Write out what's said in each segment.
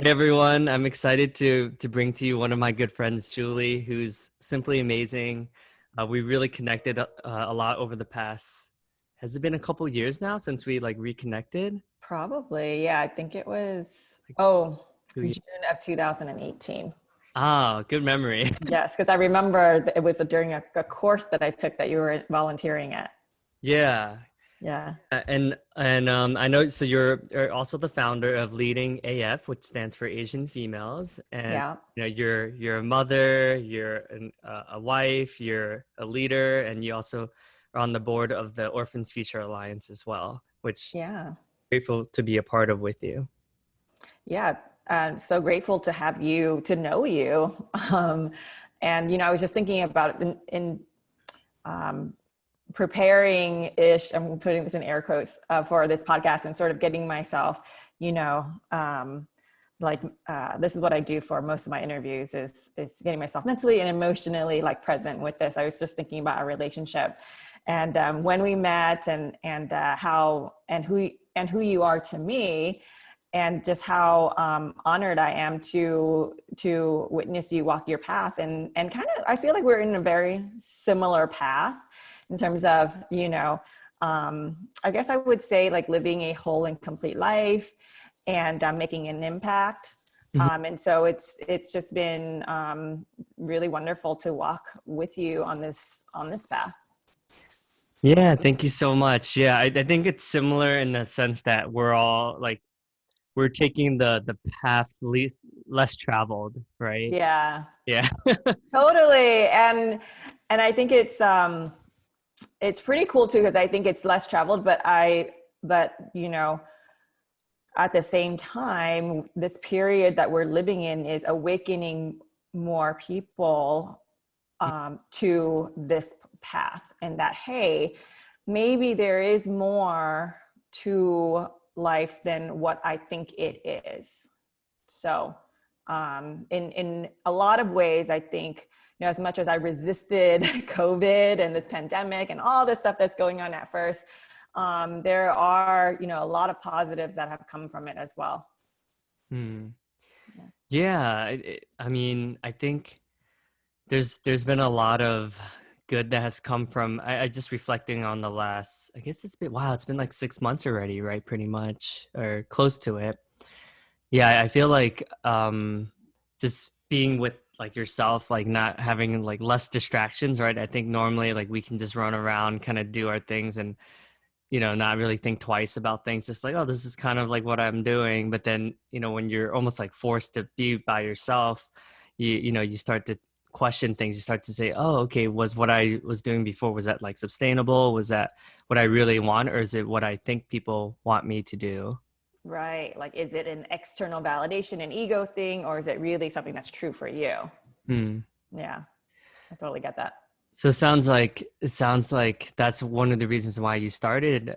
Hey everyone, I'm excited to bring to you one of my good friends, Julie, who's simply amazing. We really connected a lot over the past. Has it been a couple years now since we like reconnected? Probably, yeah. I think it was, Like two years. June of 2018. Ah, good memory. Yes, because I remember it was during a course that I took that you were volunteering at. Yeah. Yeah, And I know so you're also the founder of Leading AF, which stands for Asian Females, and yeah, you're a mother, a wife, you're a leader, and you also are on the board of the Orphans Future Alliance as well, which yeah, I'm grateful to be a part of with you. yeah. I'm so grateful to have you, to know you. Um, and I was just thinking about in um, preparing ish, I'm putting this in air quotes for this podcast and sort of getting myself, you know, um, like this is what I do for most of my interviews is getting myself mentally and emotionally like present with this. I was just thinking about our relationship and when we met and how and who you are to me and just how honored I am to witness you walk your path and kind of I feel like we're in a very similar path in terms of I guess I would say like living a whole and complete life and making an impact. Mhm. And so it's just been really wonderful to walk with you on this path. Yeah, thank you so much. Yeah, I think it's similar in the sense that we're all like we're taking the path least less traveled, right? Yeah, Yeah. totally. And I think it's pretty cool too because I think it's less traveled, but at the same time, this period that we're living in is awakening more people to this path and that, hey, maybe there is more to life than what I think it is. So in a lot of ways, I think, as much as I resisted COVID and this pandemic and all this stuff that's going on at first, there are, a lot of positives that have come from it as well. Hmm. Yeah. Yeah, I mean, I think there's been a lot of good that has come from I just reflecting on the last I guess it's been wow it's been like 6 months already, right? Pretty much or close to it. Yeah, I feel like just being with like yourself, like not having like less distractions, right? I think normally like we can just run around, kind of do our things and not really think twice about things, just like, oh, this is kind of like what I'm doing. But then, when you're almost like forced to be by yourself, you start to question things. You start to say, oh, okay, was what I was doing before, was that like sustainable? Was that what I really want? Or is it what I think people want me to do? Right. Like, is it an external validation, an ego thing, or is it really something that's true for you? Hmm. Yeah, I totally get that. So it sounds like that's one of the reasons why you started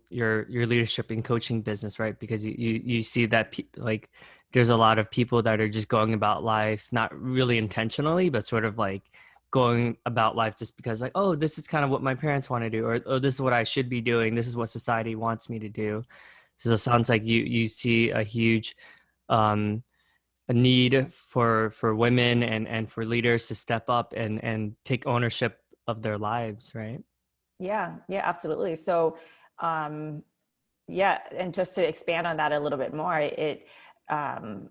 your leadership and coaching business, right? Because you see that like there's a lot of people that are just going about life not really intentionally, but sort of like going about life just because like, oh, this is kind of what my parents want to do, or oh, this is what I should be doing, this is what society wants me to do. So it sounds like you see a huge um a need for women and for leaders to step up and take ownership of their lives, right? Yeah, yeah, absolutely. So, um, yeah, and just to expand on that a little bit more, um,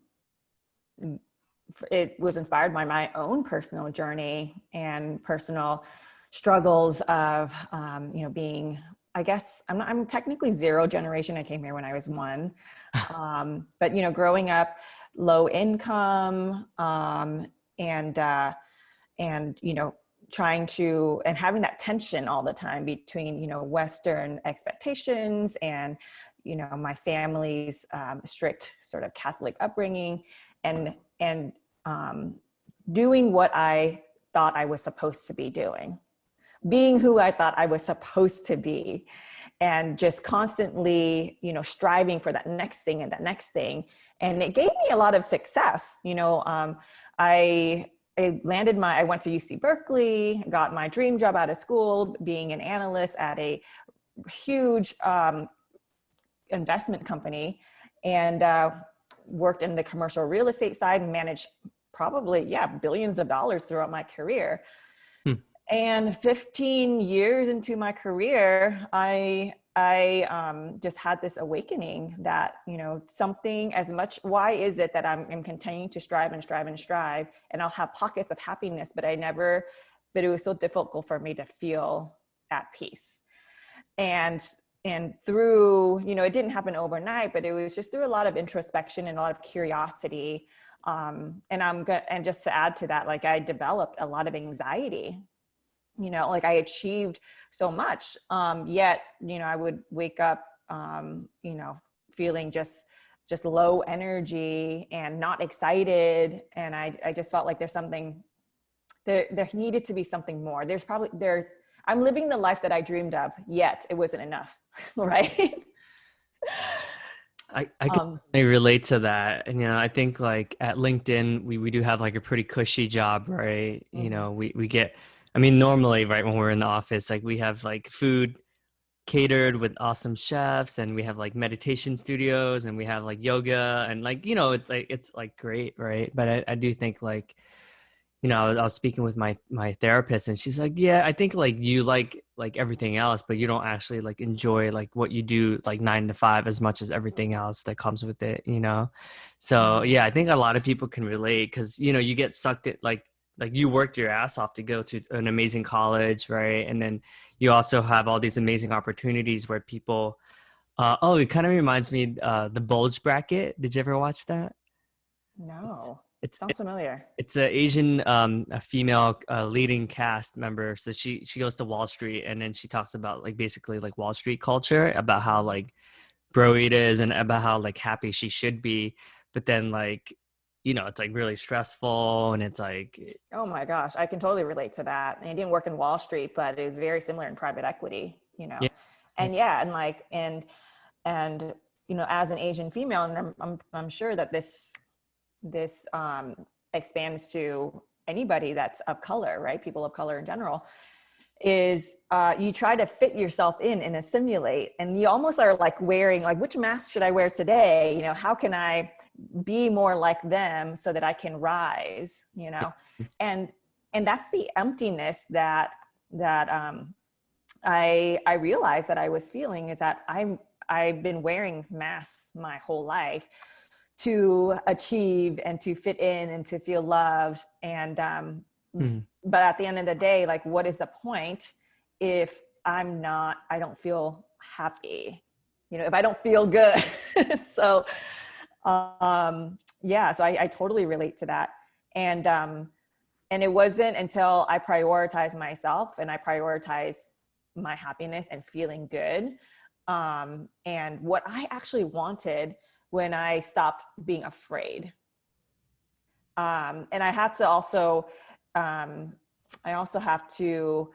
it was inspired by my own personal journey and personal struggles of, being, I guess I'm technically zero generation. I came here when I was one. But, growing up low income, and, and, trying to, and having that tension all the time between, Western expectations and, my family's strict sort of Catholic upbringing and doing what I thought I was supposed to be doing, being who I thought I was supposed to be, and just constantly, striving for that next thing and that next thing. And it gave me a lot of success. I went to UC Berkeley, got my dream job out of school, being an analyst at a huge investment company. And worked in the commercial real estate side and managed probably, yeah, billions of dollars throughout my career. Hmm. And 15 years into my career, I just had this awakening that, you know, something as much, why is it that I'm continuing to strive and strive and strive, and I'll have pockets of happiness, but but it was so difficult for me to feel at peace. And, and through, you know, it didn't happen overnight, but it was just through a lot of introspection and a lot of curiosity. And just to add to that, like I developed a lot of anxiety. You know, like I achieved so much, yet, you know, I would wake up, you know, feeling just low energy and not excited. And I just felt like there needed to be something more. I'm living the life that I dreamed of, yet it wasn't enough. Right. I can definitely relate to that. And, you know, I think like at LinkedIn, we do have like a pretty cushy job, right? You Mm-hmm. know, we get, I mean, normally, right, when we're in the office, like we have like food catered with awesome chefs, and we have like meditation studios, and we have like yoga, and like, you know, it's like great, right? But I do think like, you know, I was speaking with my therapist, and she's like, yeah, I think like you like everything else, but you don't actually like enjoy like what you do like 9 to 5 as much as everything else that comes with it, you know? So Mm-hmm. yeah, I think a lot of people can relate, because you know, you get sucked at like you worked your ass off to go to an amazing college, right? And then you also have all these amazing opportunities where people oh, it kind of reminds me the bulge bracket. Did you ever watch that? It's No, it's sounds familiar. it's a Asian, a female leading cast member. So she goes to Wall Street, and then she talks about like basically like Wall Street culture, about how like bro it is, and about how like happy she should be. But then like, you know, it's like really stressful, and it's like, Oh my gosh, I can totally relate to that. And I didn't work in Wall Street, but it was very similar in private equity, you know. yeah, yeah. And yeah, and you know, as an Asian female, and I'm sure that this expands to anybody that's of color, right? People of color in general, is you try to fit yourself in and assimilate, and you almost are like wearing, like, which mask should I wear today? You know, how can I be more like them so that I can rise, you know? And that's the emptiness that I realized that I was feeling, is that I've been wearing masks my whole life to achieve and to fit in and to feel loved. And Mhm. but at the end of the day, like, what is the point if I don't feel happy, you know, if I don't feel good? So yeah, so I totally relate to that. And it wasn't until I prioritized myself and I prioritized my happiness and feeling good, and what I actually wanted, when I stopped being afraid. And um, I also have to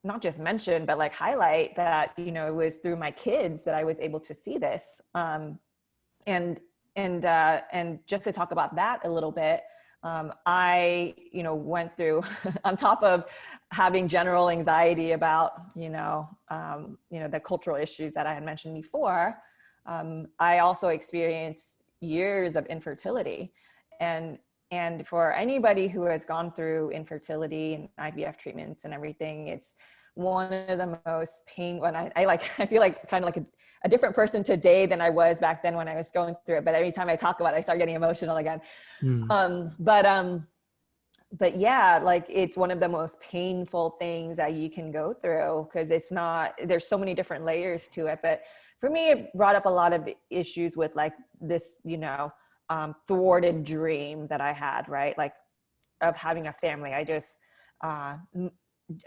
not just mention, but like highlight that, you know, it was through my kids that I was able to see this. And and just to talk about that a little bit, I, you know, went through on top of having general anxiety about, you know, the cultural issues that I had mentioned before. I also experienced years of infertility, and for anybody who has gone through infertility and IVF treatments and everything, it's one of the most painful. And I feel like kind of like a different person today than I was back then when I was going through it. But every time I talk about it, I start getting emotional again. Mm. Um, but um, but yeah, like, it's one of the most painful things that you can go through, because there's so many different layers to it. But for me, it brought up a lot of issues with like this, you know, thwarted dream that I had, right? Like, of having a family. Uh,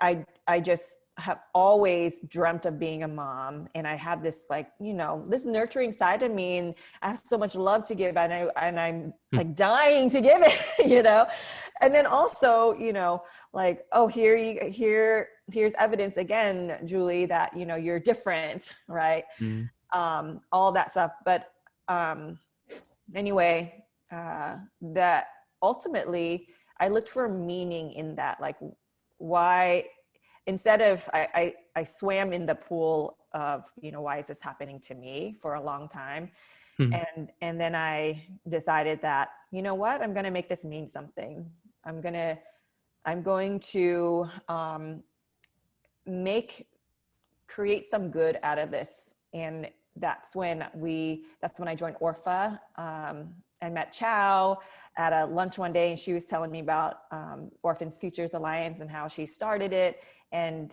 I just have always dreamt of being a mom, and I have this, like, you know, this nurturing side of me, and I have so much love to give, and I'm like dying to give it, you know. And then also, you know, like, oh, here's evidence again, Julie, that, you know, you're different, right? Mm. All that stuff. But um anyway, that ultimately I looked for meaning in that, like, why, instead of I swam in the pool of, you know, why is this happening to me, for a long time. Hmm. And then I decided that, you know what, I'm going to make this mean something. I'm going to make create some good out of this. And that's when I joined Orpha. I met Chow at a lunch one day, and she was telling me about Orphans Futures Alliance and how she started it, and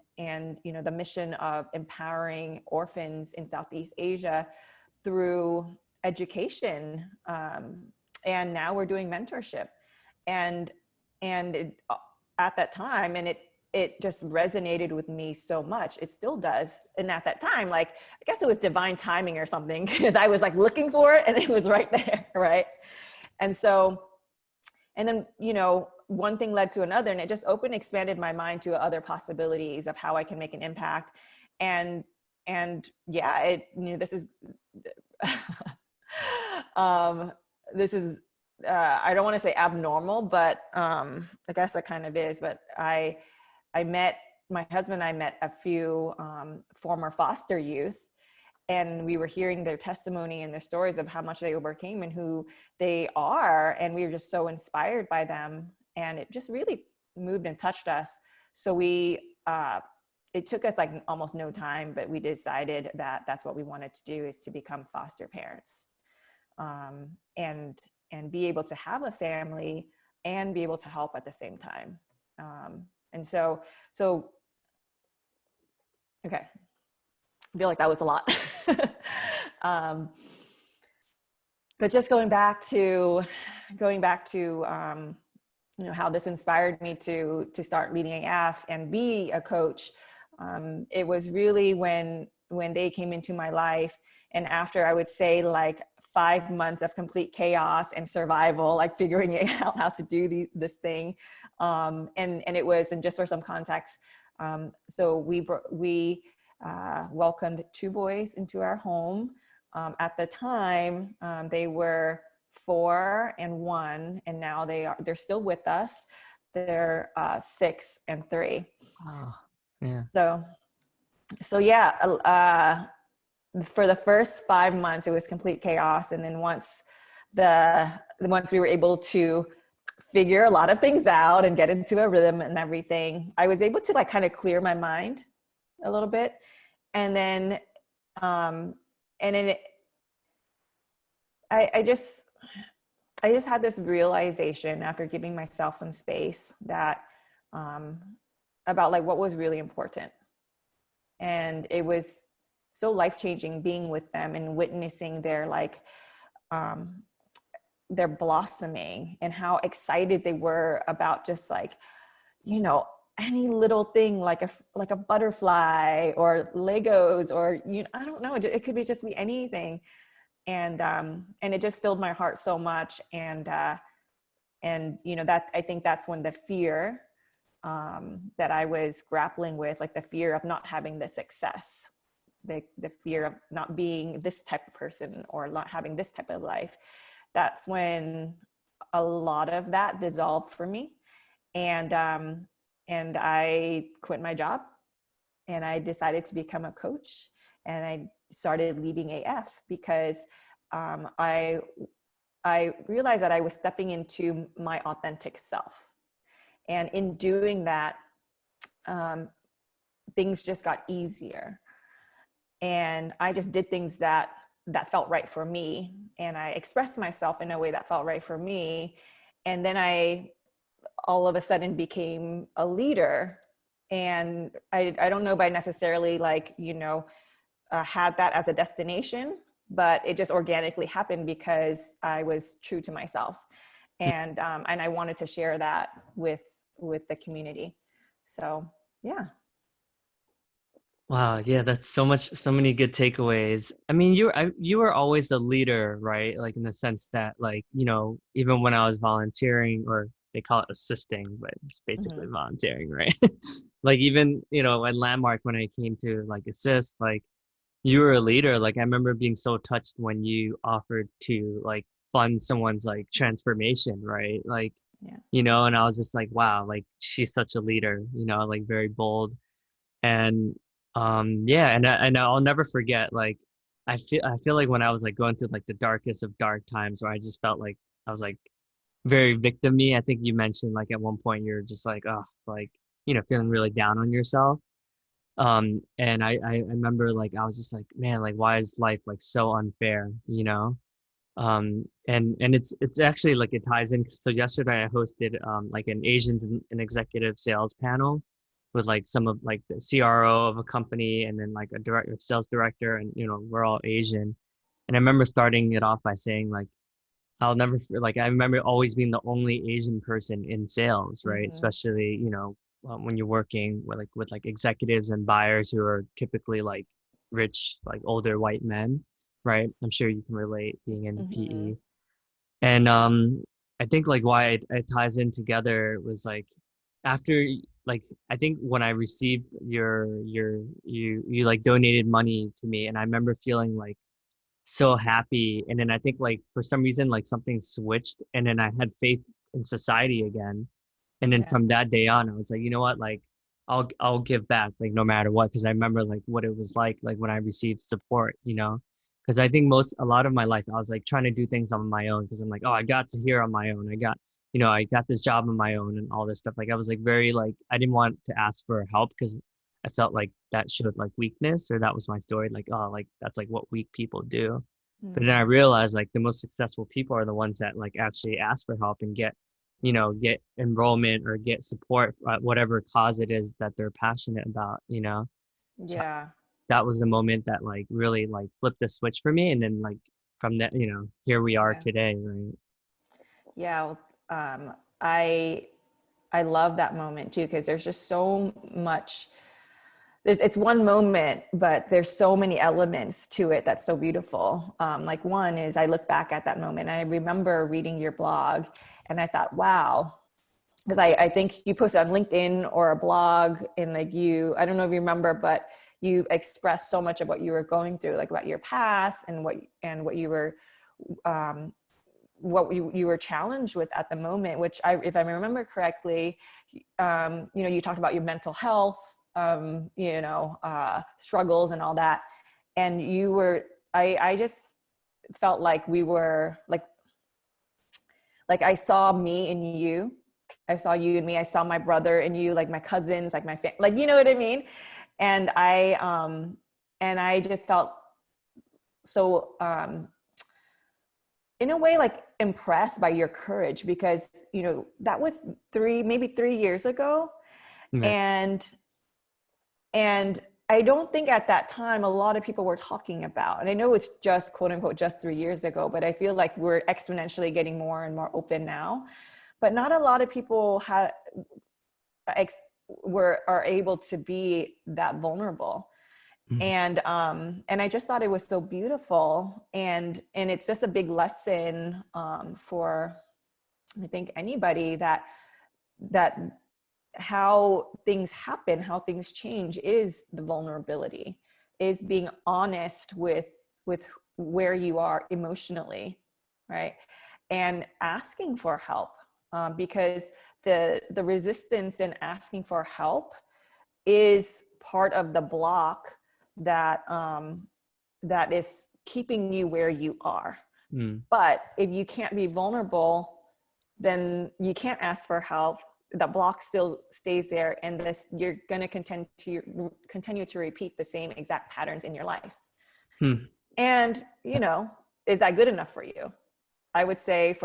you know, the mission of empowering orphans in Southeast Asia through education. And now we're doing mentorship, and it, at that time, and it just resonated with me so much. It still does. And at that time, like, I guess it was divine timing or something, because I was like looking for it and it was right there, right? And so, and then, you know, one thing led to another, and it just expanded my mind to other possibilities of how I can make an impact. And yeah, you know, this is this is I don't want to say abnormal, but I guess it kind of is. But I met my husband. I met a few former foster youth, and we were hearing their testimony and their stories of how much they overcame and who they are, and we were just so inspired by them, and it just really moved and touched us. So it took us like almost no time, but we decided that that's what we wanted to do, is to become foster parents, um, and be able to have a family and be able to help at the same time. And so okay, I feel like that was a lot. um, but just going back to you know, how this inspired me to start leading AF and be a coach. It was really when they came into my life, and after, I would say, like 5 months of complete chaos and survival, like figuring out how to do this thing. And it was, and just for some context, so we welcomed two boys into our home. At the time, they were 4 and 1, and now they're still with us. They're 6 and 3. Oh, yeah. So yeah, for the first 5 months, it was complete chaos, and then once we were able to figure a lot of things out and get into a rhythm and everything, I was able to like kind of clear my mind a little bit, and then and then I just had this realization after giving myself some space that about like what was really important. And it was so life-changing being with them and witnessing their like their blossoming, and how excited they were about just like, you know, any little thing, like a butterfly or Legos, or, you know, I don't know, it could be just be anything. And it just filled my heart so much. And you know, that, I think that's when the fear that I was grappling with, like the fear of not having the success, the fear of not being this type of person or not having this type of life, that's when a lot of that dissolved for me. And I quit my job, and I decided to become a coach, and I started leading AF because I realized that I was stepping into my authentic self. And in doing that, things just got easier. And I just did things that felt right for me. And I expressed myself in a way that felt right for me. And then I all of a sudden became a leader. And I don't know if I necessarily, like, you know, had that as a destination, but it just organically happened because I was true to myself. And I wanted to share that with the community. So yeah. Wow, yeah, that's so many good takeaways. I mean, you were always a leader, right? Like in the sense that, like, you know, even when I was volunteering, or they call it assisting, but it's basically Mm-hmm. volunteering, right? Like even, you know, at Landmark when I came to like assist, like you were a leader. Like I remember being so touched when you offered to like fund someone's like transformation, right? Like, Yeah. you know, and I was just like, wow, like she's such a leader, you know, like very bold. And yeah, and I'll never forget, like I feel like when I was like going through like the darkest of dark times where I just felt like I was like very victim-y. I think you mentioned like at one point you're just like, oh, like, feeling really down on yourself. And I remember like I was just like, man, like why is life like so unfair, you know? And it's actually like it ties in. So yesterday I hosted like an Asians and executive sales panel with like some of like the CRO of a company and then like a director, sales director, and we're all Asian. And I remember starting it off by saying like like I remember always being the only Asian person in sales, right? Mm-hmm. Especially, when you're working with like executives and buyers who are typically like rich, like older white men, right? I'm sure you can relate being in Mm-hmm. PE. And I think like why it ties in together was like after like I think when I received you like donated money to me, and I remember feeling like so happy. And then I think like for some reason like something switched, and then I had faith in society again. And then Yeah. from that day on, I was like, you know what, like I'll give back like no matter what, because I remember like what it was like when I received support, because I think a lot of my life I was like trying to do things on my own because I'm like, oh, I got to here on my own. I got this job on my own and all this stuff. Like I was like very like I didn't want to ask for help because I felt like that showed like weakness, or that was my story. Like, oh, like that's like what weak people do. But then I Mm. realized like the most successful people are the ones that like actually ask for help and get enrollment or get support at whatever cause it is that they're passionate about. So Yeah. that was the moment that like really like flipped the switch for me. And then like from that, here we are Yeah. today, right? Yeah. Well, I love that moment too because there's just so much. It's one moment, but there's so many elements to it that's so beautiful. Like one is I look back at that moment and I remember reading your blog, and I thought, wow, because I think you posted on LinkedIn or a blog, and like I don't know if you remember, but you expressed so much of what you were going through, like about your past and what you were um, what you were challenged with at the moment, which if I remember correctly, you talked about your mental health, struggles and all that. And I just felt like we were like I saw me in you. I saw you and me. I saw my brother and you, like my cousins, like my family, like, you know what I mean? And I just felt so, in a way, like impressed by your courage because that was maybe 3 years ago. Yeah. And and I don't think at that time a lot of people were talking about, and I know it's just quote unquote just 3 years ago, but I feel like we're exponentially getting more and more open now. But not a lot of people are able to be that vulnerable. Mhm. And I just thought it was so beautiful, and it's just a big lesson, for I think anybody, that how things happen, how things change, is the vulnerability, is being honest with where you are emotionally, right? And asking for help, because the resistance in asking for help is part of the block that is keeping you where you are. Mm. But if you can't be vulnerable, then you can't ask for help. The block still stays there, and you're going to continue to repeat the same exact patterns in your life. Mm. And is that good enough for you? I would say,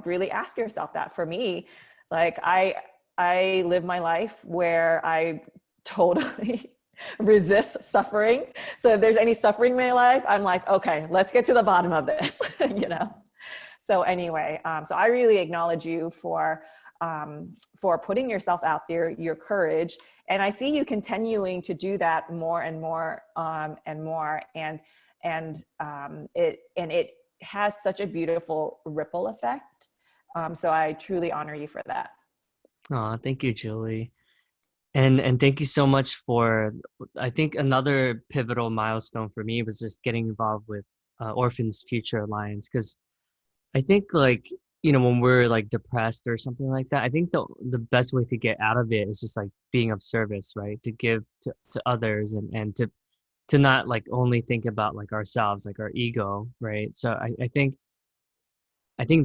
really ask yourself that. For me, like I live my life where I totally resist suffering. So if there's any suffering in my life, I'm like, okay, let's get to the bottom of this. So anyway, so I really acknowledge you for putting yourself out there, your courage, and I see you continuing to do that more and more, and more, and it has such a beautiful ripple effect. So I truly honor you for that. Aw, thank you, Julie. And thank you so much for, I think another pivotal milestone for me was just getting involved with Orphans Future Alliance, because I think like, when we're like depressed or something like that, I think the best way to get out of it is just like being of service, right? To give to others and to not like only think about like ourselves, like our ego, right? So I think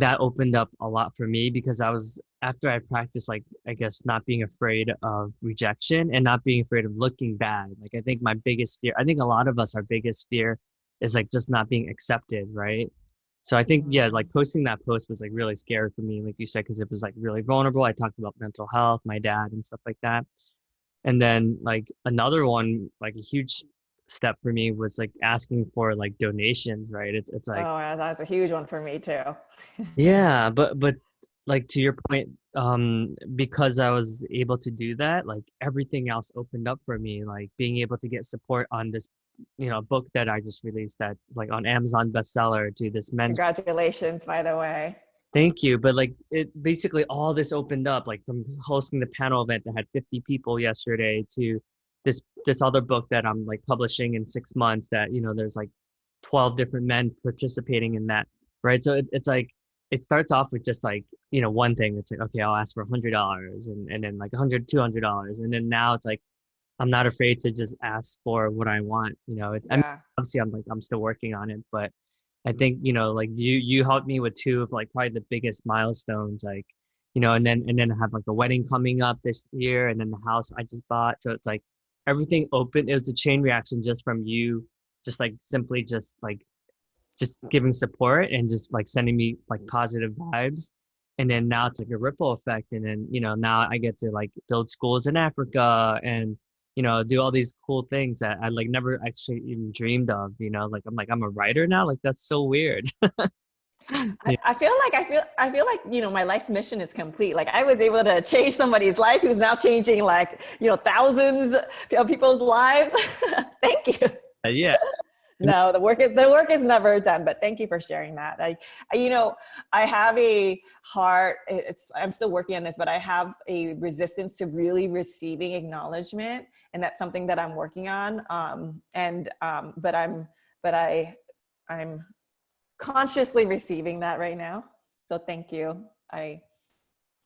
that opened up a lot for me because I was after I practiced like I guess not being afraid of rejection and not being afraid of looking bad. Like I think my biggest fear, I think a lot of us our biggest fear is like just not being accepted, right? So I think yeah, Mm. like posting that post was like really scary for me, like you said, because it was like really vulnerable. I talked about mental health, my dad, and stuff like that. And then like another one, like a huge step for me was like asking for like donations, right? It's like Oh, yeah, that's a huge one for me too. yeah, but like to your point, because I was able to do that, like everything else opened up for me, like being able to get support on this, book that I just released that's like on Amazon bestseller to this men's. Congratulations, by the way. Thank you. But like it basically all this opened up, like from hosting the panel event that had 50 people yesterday to this other book that I'm like publishing in 6 months that, there's like 12 different men participating in that. Right. So it's like it starts off with just like, one thing. It's like, okay, I'll ask for $100 and then like 100, $200. And then now it's like I'm not afraid to just ask for what I want. I mean, Yeah. obviously I'm still working on it, but I think, like you helped me with two of like probably the biggest milestones, like, and then I have like a wedding coming up this year and then the house I just bought. So it's like everything open. It was a chain reaction just from you, just like simply just giving support and just like sending me like positive vibes. And then now it's like a ripple effect. And then, now I get to like build schools in Africa and, do all these cool things that I like never actually even dreamed of, like I'm a writer now. Like that's so weird. Yeah. I feel like my life's mission is complete. Like I was able to change somebody's life who's now changing like thousands of people's lives. Thank you. Yeah. No, the work is never done, but thank you for sharing that. I have a heart. I'm still working on this, but I have a resistance to really receiving acknowledgement, and that's something that I'm working on. But I'm consciously receiving that right now. So thank you. I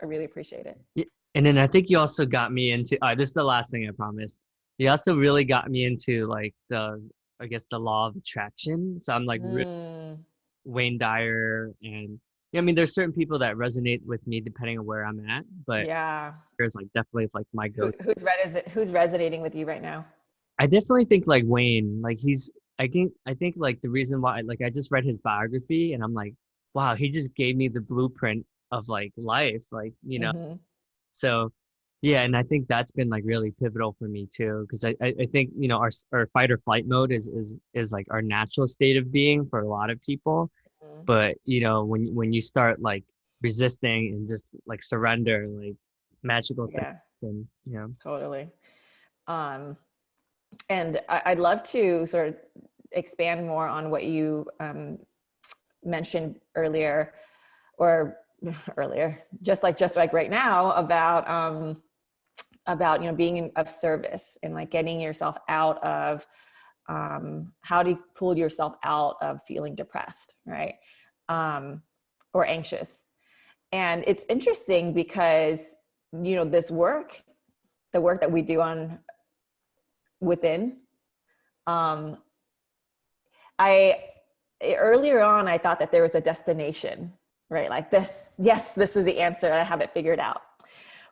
really appreciate it. Yeah. And then I think you also got me into, this is the last thing I promise. You also really got me into like I guess the law of attraction. So I'm like Mm, Wayne Dyer and I mean, there's certain people that resonate with me depending on where I'm at, but yeah. there's like definitely like my Who, go. who's resonating with you right now? I definitely think like Wayne, like I think like the reason why like I just read his biography and I'm like, wow, he just gave me the blueprint of like life, like, Hmm. so yeah, and I think that's been like really pivotal for me too, because I think, our fight or flight mode is like our natural state of being for a lot of people. But when you start like resisting and just like surrender, like magical things, Yeah, and totally. Um, and I'd love to sort of expand more on what you mentioned earlier, or earlier, just like right now about being of service and like getting yourself out of how do you pull yourself out of feeling depressed, right? Or anxious. And it's interesting because this work, the work that we do on within, um, I earlier on I thought that there was a destination, right? Like this, yes, this is the answer. I have it figured out.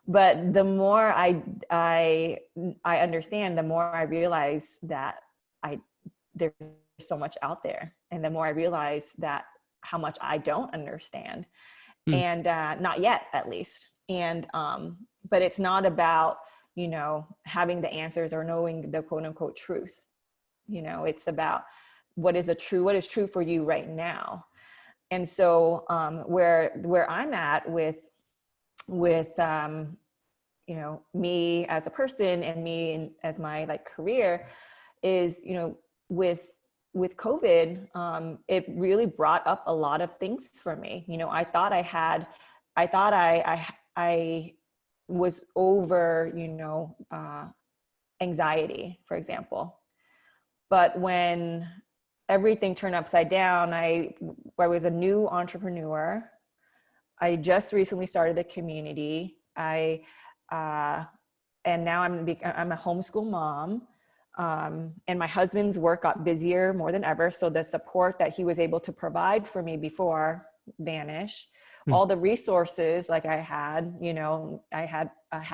But the more I I understand, the more I realize that I there's so much out there, and the more I realize that how much I don't understand, Hmm. and not yet, at least. And but it's not about having the answers or knowing the quote unquote truth. It's about what is true for you right now. And so where I'm at with me as a person and me as my like career is with COVID, it really brought up a lot of things for me. I thought I was over anxiety, for example. But when everything turned upside down, I was a new entrepreneur. I just recently started the community. I and now I'm a homeschool mom. And my husband's work got busier more than ever. So the support that he was able to provide for me before vanished. Hmm. All the resources like I had, you know, I had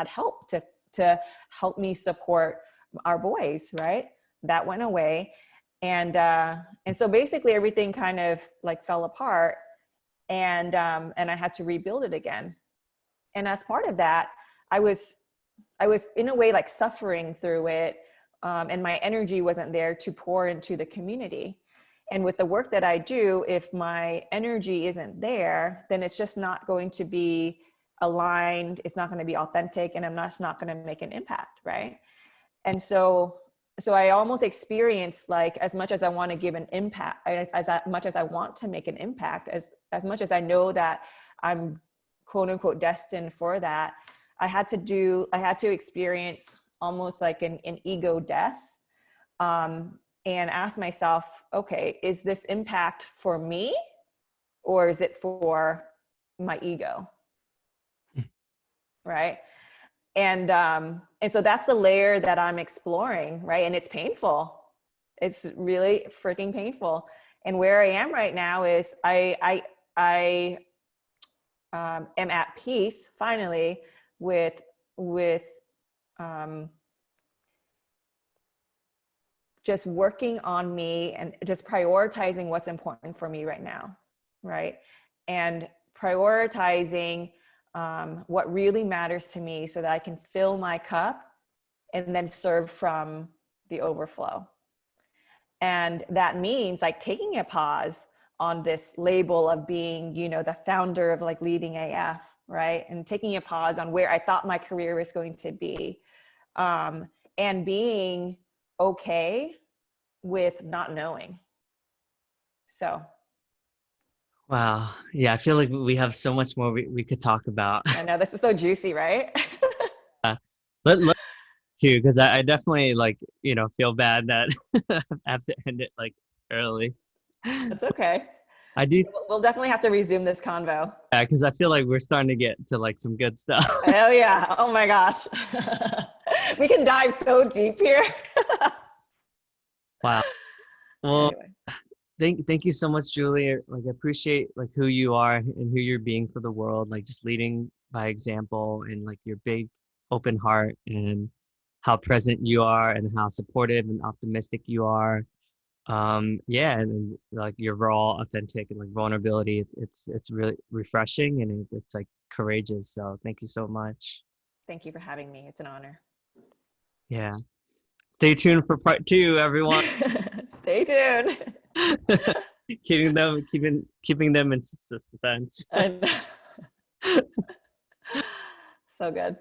help to help me support our boys, right? That went away. And so basically everything kind of like fell apart, and I had to rebuild it again. And as part of that, I was I was in a way like suffering through it, and my energy wasn't there to pour into the community. And with the work that I do, if my energy isn't there, then it's just not going to be aligned. It's not going to be authentic, and I'm not going to make an impact, right? And so I almost experience like, as much as I want to give an impact, as much as I want to make an impact, as much as I know that I'm quote unquote destined for that, I had to experience almost like an ego death, and ask myself, okay, is this impact for me, or is it for my ego? Right. And so that's the layer that I'm exploring, right? And it's painful. It's really freaking painful. And where I am right now is I am at peace finally with um, just working on me and just prioritizing what's important for me right now, right? And prioritizing what really matters to me so that I can fill my cup and then serve from the overflow. And that means like taking a pause on this label of being, you know, the founder of like Leading AF, right? And taking a pause on where I thought my career was going to be, and being okay with not knowing. So Wow. Yeah, I feel like we have so much more we could talk about. I know this is so juicy, right? Let you, because I definitely like, feel bad that I have to end it like early. That's okay. I do, We'll definitely have to resume this convo. yeah, because I feel like we're starting to get to like some good stuff. Oh yeah. Oh my gosh. We can dive so deep here. Wow. Well, Anyway, thank you so much, Julie. Like, I appreciate like who you are and who you're being for the world, like just leading by example, and like your big open heart, and how present you are and how supportive and optimistic you are. Yeah, and like your raw, authentic, and like vulnerability. It's really refreshing, and it's like courageous. So thank you so much. thank you for having me. It's an honor. Yeah. Stay tuned for part two, everyone. Stay tuned. Keeping them in suspense. And so good.